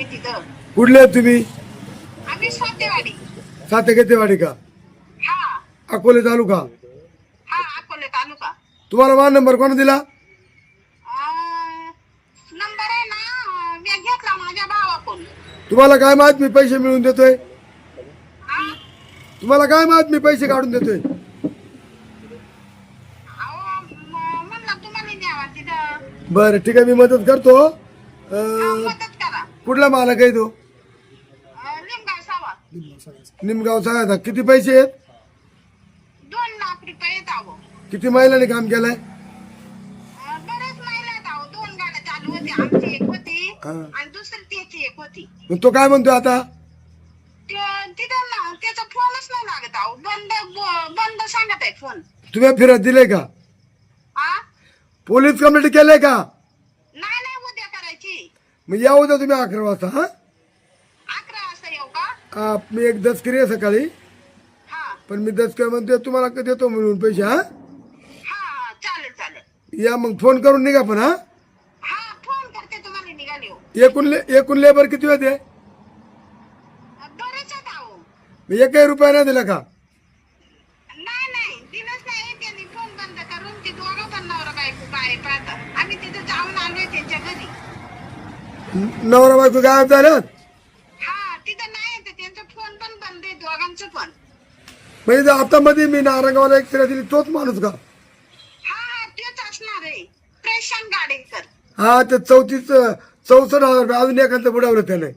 आम्ही तिथं. कुठले आहेत तुम्ही? आम्ही स्वातेवाडी. सातेगेतेवाडी का? हा अकोले तालुका. हा अकोले तालुका. तुम्हाला माझा नंबर कोण दिला? नंबर आहे ना, मी घेतला माझ्या भावाकडून. तुम्हाला काय माहित मी पैसे मिळवून देतोय? हा? तुम्हाला काय माहित मी पैसे काढून देतोय? अहो, म्हणलं तुम्हाला द्यावा तिथं. बरं ठीक आहे, मी मदत करतो. हा, मदत करा. कुठला मालक आहे तो? लिंगाव सावा. निमगाव सांगा. किती पैसे आहेत? 2 लाख रुपये येत आहो. किती महिलांनी काम केलंय? बरेच महिला आहो. 2 गाड्या चालू होती. आमची एक होती हा. आणि दुसरी त्याची एक होती. मग तो काय म्हणतो आता? तिथं ना त्याचा फोनच नाही लागत आहो. बंद सांगत आहे फोन. तुम्ही फिरत दिले का? हा? पोलीस कंप्लेंट केलंय का? नाही उद्या करायची. मग या उद्या तुम्ही 11 वाजता. हा 11 वाजता येऊ का? मी एक दसकरी आहे सकाळी, हा पण मी दसकर म्हणते तुम्हाला देतो म्हणून पैसे. हा हा चालेल. या मग फोन करून निघा पण. हा हा फोन करते तुम्हाला निघाली हो. एकूण लेबर किती होते? बरेच आहेत आहो. मी 1 रुपया नाही दिला का? नाही दिलंच नाही. त्यांनी फोन बंद करून ते दोघं पण नवरा बायको बाहेर पाहतात. आम्ही तिथे जाऊन आलोय त्यांच्या घरी. नवरा बायको गायब झाल्यात. हा तिथं नाही येत. त्यांचा फोन पण बंद आहे दोघांचं पण. म्हणजे आता मध्ये मी नारंगावाला एक फिरा दिली तोच माणूस का? हा तेच असणार आहे. प्रेशान गाडेकर. हा ते 64,000 रुपये अजून एखादं बुडावलं त्याने.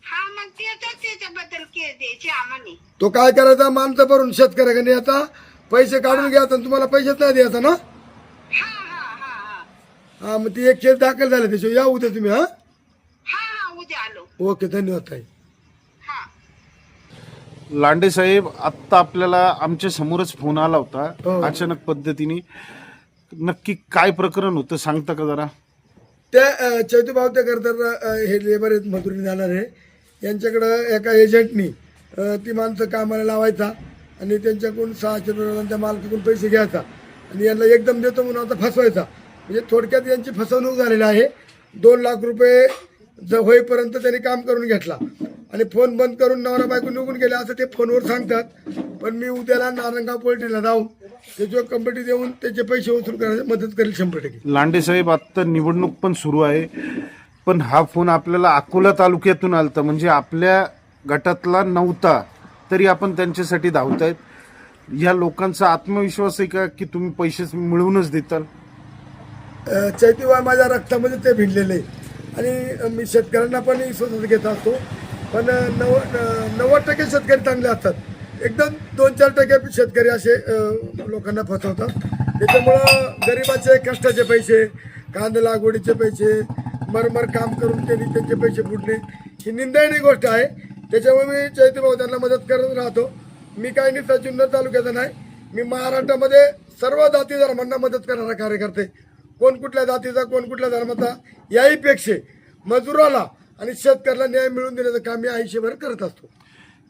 हा मग त्याच्याबद्दल केस द्यायचे आम्हाला. तो काय करायचा? माणसं भरून शेतकऱ्याकडे न्यायचा, पैसे काढून घ्यायचा आणि तुम्हाला पैसेच नाही द्यायचा ना. हा मग ती एक केस दाखल झाले त्याच्यावर. या उद्या तुम्ही. हा उद्या आलो. ओके, धन्यवाद ताई. हा लांडे साहेब, आत्ता आपल्याला आमच्या समोरच फोन आला होता हो. अचानक पद्धतीने. नक्की काय प्रकरण होतं सांगता का जरा? त्या चैतू भावतेकर तर हे लेबर आहेत, मजुरी जाणार आहे. यांच्याकडं एका एजंटनी ती माणसं कामाला लावायचा आणि त्यांच्याकडून 600 रुपये त्या मालकाकडून पैसे घ्यायचा आणि यांना एकदम देतो म्हणून आता फसवायचा. म्हणजे थोडक्यात यांची फसवणूक झालेली आहे. 2 लाख रुपये होईपर्यंत त्यांनी काम करून घेतला आणि फोन बंद करून नवरा बायको निघून गेले असं ते फोनवर सांगतात. पण मी उद्याला नारंगाव पोलिसला जाऊन त्याच्यावर कंप्लेंट देऊन त्याचे पैसे वसूल करायला मदत करेल 100%. लांडे साहेब, आत्ता निवडणूक पण सुरू आहे, पण हा फोन आपल्याला अकोला तालुक्यातून आलता, म्हणजे आपल्या गटातला नव्हता तरी आपण त्यांच्यासाठी धावतायत. या लोकांचा आत्मविश्वास आहे का की तुम्ही पैसे मिळवूनच देताल? चैतीवाय माझ्या रक्तामध्ये ते भिडलेले आणि मी शेतकऱ्यांना पण विश्वासात घेत असतो. पण 90% शेतकरी चांगले असतात. एकदम 2-4% शेतकरी असे लोकांना फसवतात. त्याच्यामुळं गरिबाचे कष्टाचे पैसे, कांदा लागवडीचे पैसे, मरमर काम करून त्यांनी त्यांचे पैसे बुडणे ही निंदनीय गोष्ट आहे. त्याच्यामुळे मी चैतीभाऊ त्यांना मदत करत राहतो. मी काही नाही जुन्नर तालुक्याचा नाही, मी महाराष्ट्रामध्ये सर्व जाती धर्मांना मदत करणारा कार्यकर्ते. कोण कुठल्या जातीचा, कोण कुठल्या धर्माचा, याहीपेक्षा मजुराला आणि शेतकऱ्याला न्याय मिळवून देण्याचं काम मी आयुष्यभर करत असतो.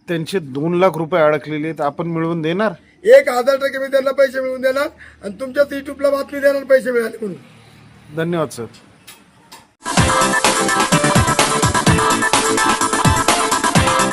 त्यांचे 2 लाख रुपये अडकलेले आहेत, आपण मिळवून देणार? 1000% मी त्यांना पैसे मिळवून देणार आणि तुमच्याच युट्यूबला बातमी देणार पैसे मिळाले म्हणून. धन्यवाद सर.